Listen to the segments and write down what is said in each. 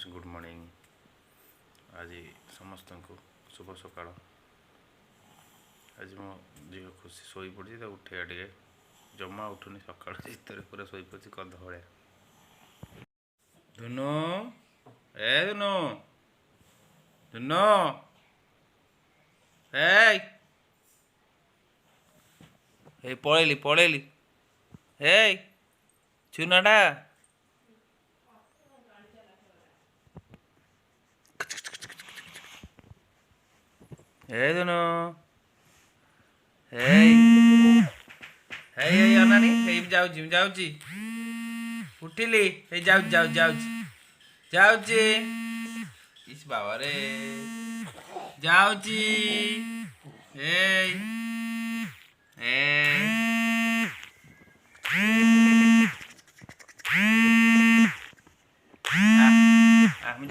Friends good morning. आज समस्त को शुभ सकाळ। आज मो झील खुशी शोई पड़ी उठेगा टे जमा उठुनी सका पूरा शोई पड़ी कद भाया। धुनु ए धुनु धुनु ए पलैली पलैली ए चुनाटा ए धुनु अनानी जाऊँगी उठिली जाऊँगी इस बाबा रे जाऊँगी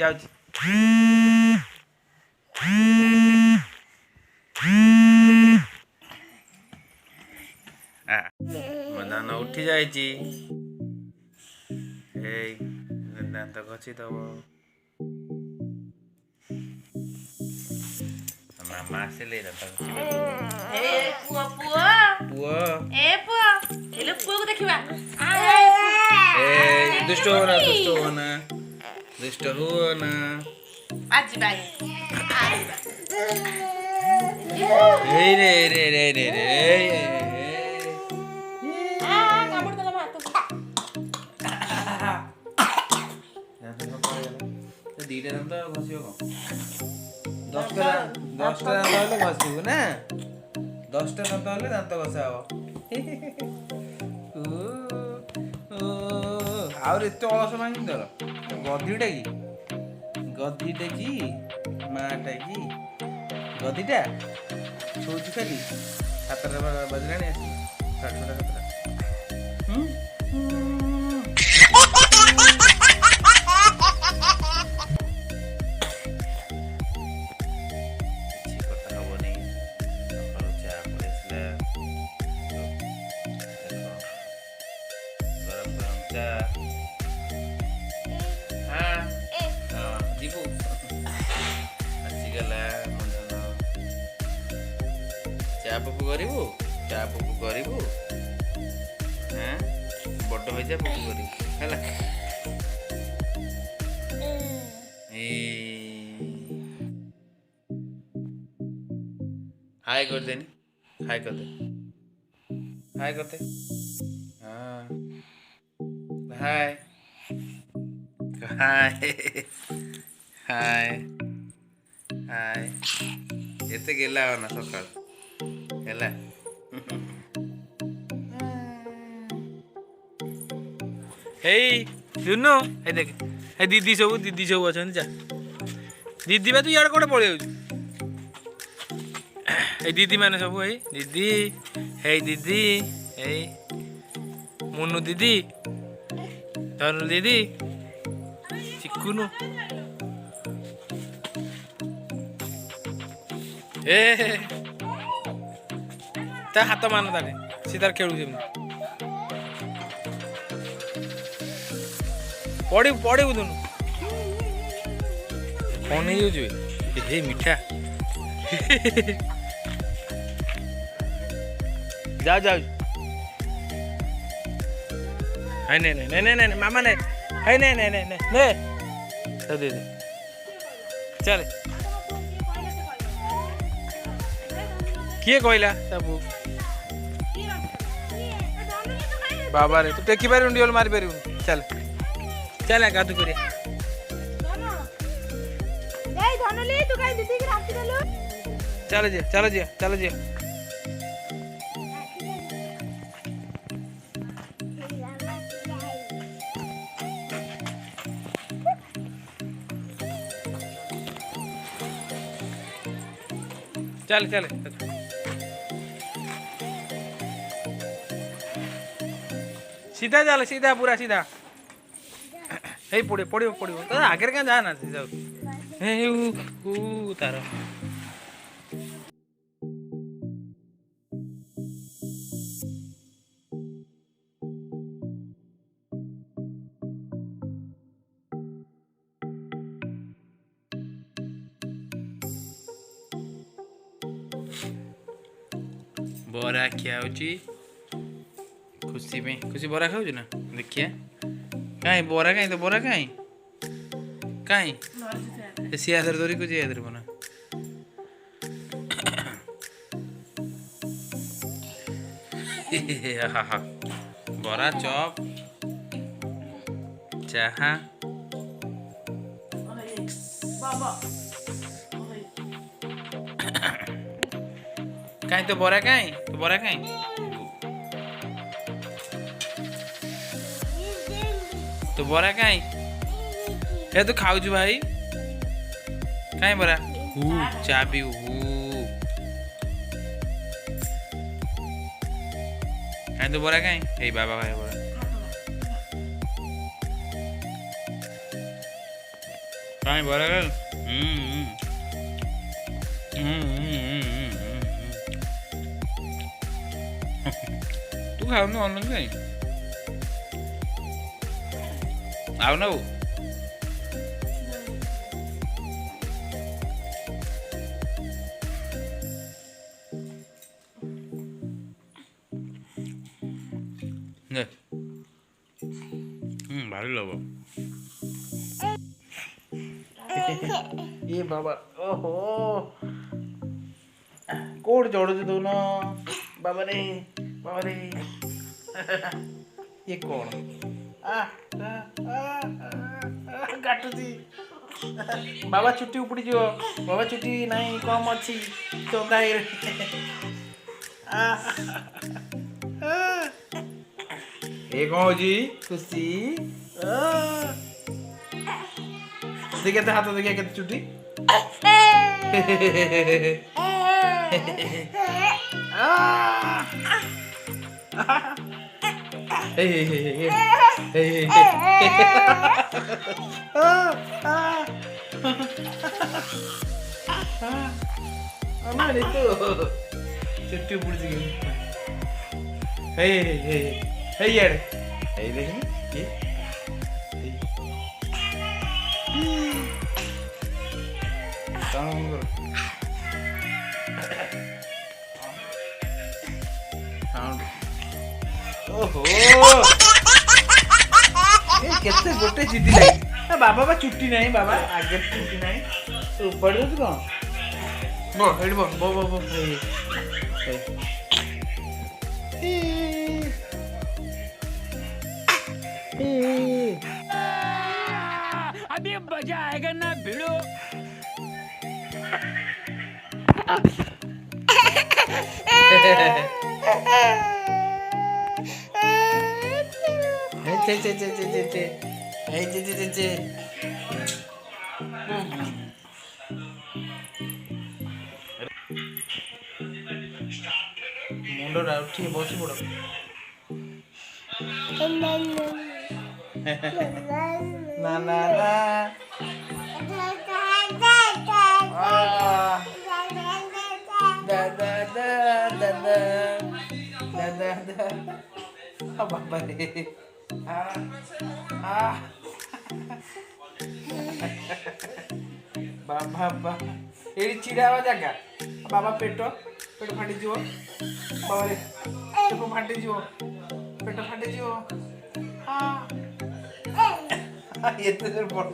जाऊँगी दान उठी जाए दात घसी दब मामा आसिले दात दुष्ट होना दुष्ट होना रे रे रे रे रे दीटा दात घस 10टा दात हेल्ले घसबू ना 10टा दात हेल्ले दात घसा हम आउर एत अलस मांगी तर गदीटा कि माटा कि गदीटा शोची खाली 7टा बजला आस 7टा जीवु आसीगला चा पपु करू हाँ बड़ हो जा पपु कर हाय कर देनी हाय करते हाँ हाय हाय हाय हाय एते गेला ना सकाळ गेला हे सुनो हे देख हे दीदी सब अच्छा जा दीदी बा तू यार कोड़े पड़े दीदी माने सब है दीदी हे दीदी हे मुन्नू दीदी धनु दीदी चिकुनु ता हाथ मान ताने सी तार खेलु पड़ी पड़ी दुनु कौन नहीं यूज हे मीठा जाओ जाओ है नहीं मामा नहीं है नहीं सब दे दे चल किए कहला सब बाबा रे तू टेकी पार डिओल मारी पार चल चल गाधु कर चल जी चल सीधा चल सीधा पूरा सीधा हे पड़ो तो आगे क्या जाना तार बरा खिया खुशी में खुशी बरा खाऊ ना देखिए कहीं बरा कहीं तो बरा कहीं कहीं सिया सर धरी कुछ याद बना बरा चॉप चाहा कहीं तो बरा कहीं तो बरा कहीं ये तो खाऊ जो भाई कहीं बरा चाबी कहीं तो बरा कहीं ए बाबा भाई बरा कहीं बरा कर तू खाऊ ना ऑनलाइन कहीं आओ ना वो भारी लगा ये बाबा ओहो कोड जोड़ो जो दोनों बाबा रे ये कौन काटुची बाबा चुट्टी उपड़ी जो बाबा चुट्टी नहीं कम अच्छी चंदा ये कौन जी खुशी देखिए तो हाथ देखिए कितनी चुट्टी चुट्टी उपड़ी यार देखिए ओहो केते गोटे जिदी लगे बाबा बा चुट्टी नहीं बाबा आगे चुट्टी नहीं ऊपर दे कौन बो हेड बो बो बो बो अभी मजा आएगा ना भिड़ो मुंडा उठी बस पड़ ना ना ना दादा दादा दादा बाबा रे बाबा ये चिड़ा जगह बाबा पेट फाटी जीव बाबा रे पेट फाटी जीव पेट फाटी जीव ये तो जोर पड़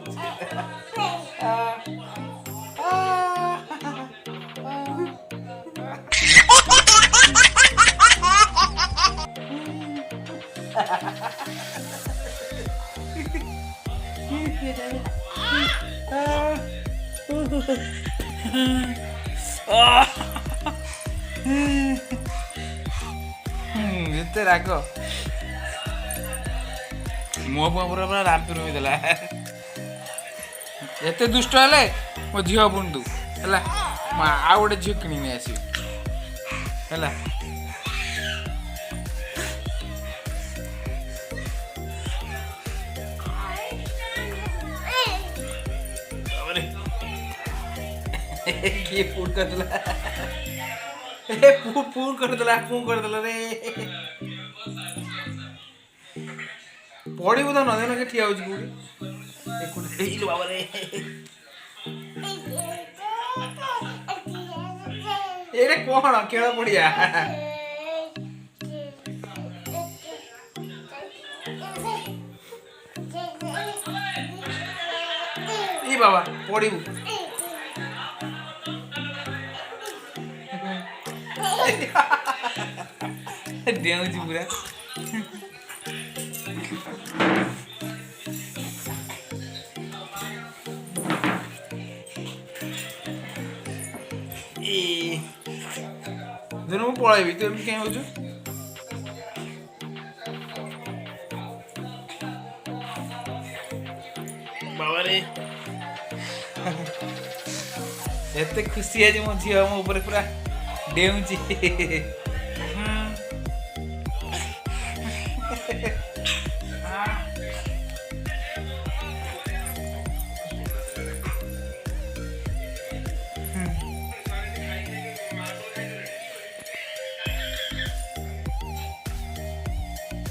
ଏତେ ରାଗ ମୋ ପୁଅ ପୁରା ରାମ୍ପି ରୁମିଦେଲା ଏତେ ଦୁଷ୍ଟ ହେଲେ ମୋ ଝିଅ ବୁଣ୍ଡୁ ହେଲା ମୁଁ ଆଉ ଗୋଟେ ଝିଅ କିଣି ନେଇ ଆସିବି ହେଲା किए पूर कर दिला पूर कर दिला रे पड़ी बुदा नदे नके ठिया होजी कोडी एकुडी हेइलो बाबा रे एरे कोन खेळ पडिया ए बाबा पड़ू डेउची पूरा ए दोनों पड़ाइबी तो एमती कहीं हो बाबा रे एते खुशी है मो झी मो ऊपर पूरा डेउची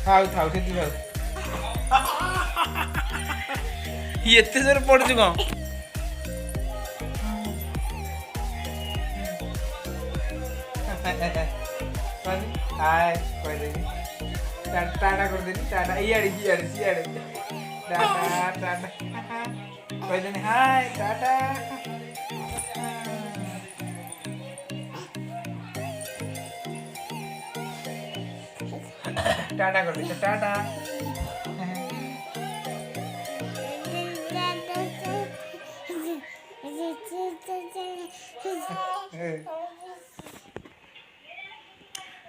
थाउ थाउ से थाउ ये एते जोर पड़ चुका हाय कोई देनी टाटा कर देनी टाटा इयाड़े टाटा टाटा कोई देनी हाय टाटा टाटा कर दे टाटा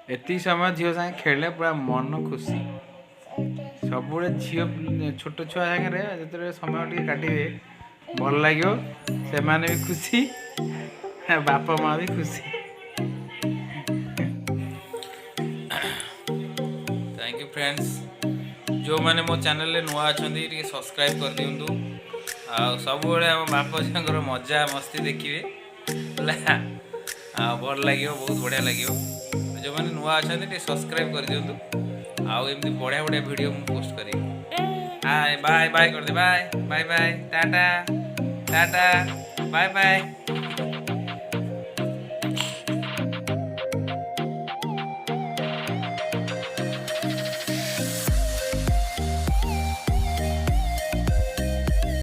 एति समय झील सागे खेले पूरा मन खुशी सब झील छोट छुआ सागे जो समय टे काटे भल लगे से माने भी खुशी बापा माँ भी खुशी थैंक यू फ्रेंड्स जो मैंने मो चैनल रे नुआ अच्छा सब्सक्राइब कर दिंतु आ सब आम बाप झील मजा मस्ती देखिए भल लगे बहुत बढ़िया लगे जो मैंने नुआ अच्छा सब्सक्राइब कर दिंतु आउ एमती बढ़िया बढ़िया वीडियो मु पोस्ट करी हाय बाय बाय कर दे bye bye bye tata tata bye bye